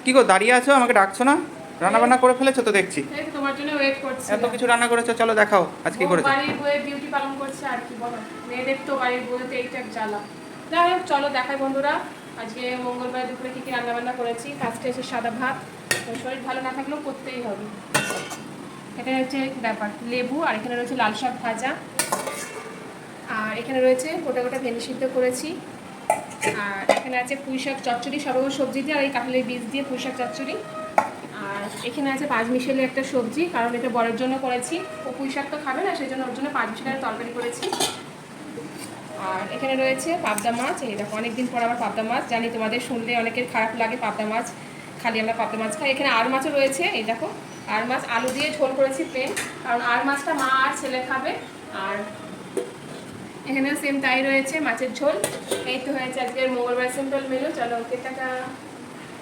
কি গো দাঁড়িয়ে আছো, আমাকে ডাকছো না? রান্না বান্না করে ফেলেছো তো দেখছি। এই তো তোমার জন্য ওয়েট করছি। এত কিছু রান্না করেছো, চলো দেখাও আজ কি করেছো। বাড়ির বউয়ে ডিউটি পালন করছে আর কি বলো, মেয়েদের তো বাড়ির বউতে এইটা এক জ্বালা। যাই হোক চলো দেখাই বন্ধুরা আজকে মঙ্গলবার দুপুরে কী কী রান্না বান্না করেছি। ফার্স্টে এসে সাদা ভাত, শরীর ভালো না থাকলেও করতেই হবে, এটা হচ্ছে ব্যাপার। লেবু, আর এখানে রয়েছে লাল শাক ভাজা, আর এখানে রয়েছে গোটা গোটা ভেন্ডি সিদ্ধ করেছি, আর এখানে আছে পুঁই শাক চচ্চড়ি, সব সবজি দিয়ে, আর এই কাঁঠালের বীজ দিয়ে পুঁই শাক চচ্চড়ি। আর এখানে আছে পাঁচ মিশেলে একটা সবজি, কারণ এটা বরের জন্য করেছি, ও পুঁই শাক তো খাবে না, সেই জন্য ওর জন্য পাঁচ মিশেলের তরকারি করেছি। আর এখানে রয়েছে পাবদা মাছ, এই দেখো অনেকদিন পর আবার পাবদা মাছ, জানি তোমাদের শুনলে অনেকের খারাপ লাগে পাবদা মাছ, খালি আমরা পাবদা মাছ খাই। এখানে আর মাছও রয়েছে, এই দেখো আর মাছ আলু দিয়ে ঝোল করেছি প্লেন, কারণ আর মাছটা মা আর ছেলে খাবে। আর এখানেও সেম তাই রয়েছে মাছের ঝোল। এই তো হয়েছে আজকের মঙ্গলবার সিম্পল মেনু। চলো ওকে টাটা।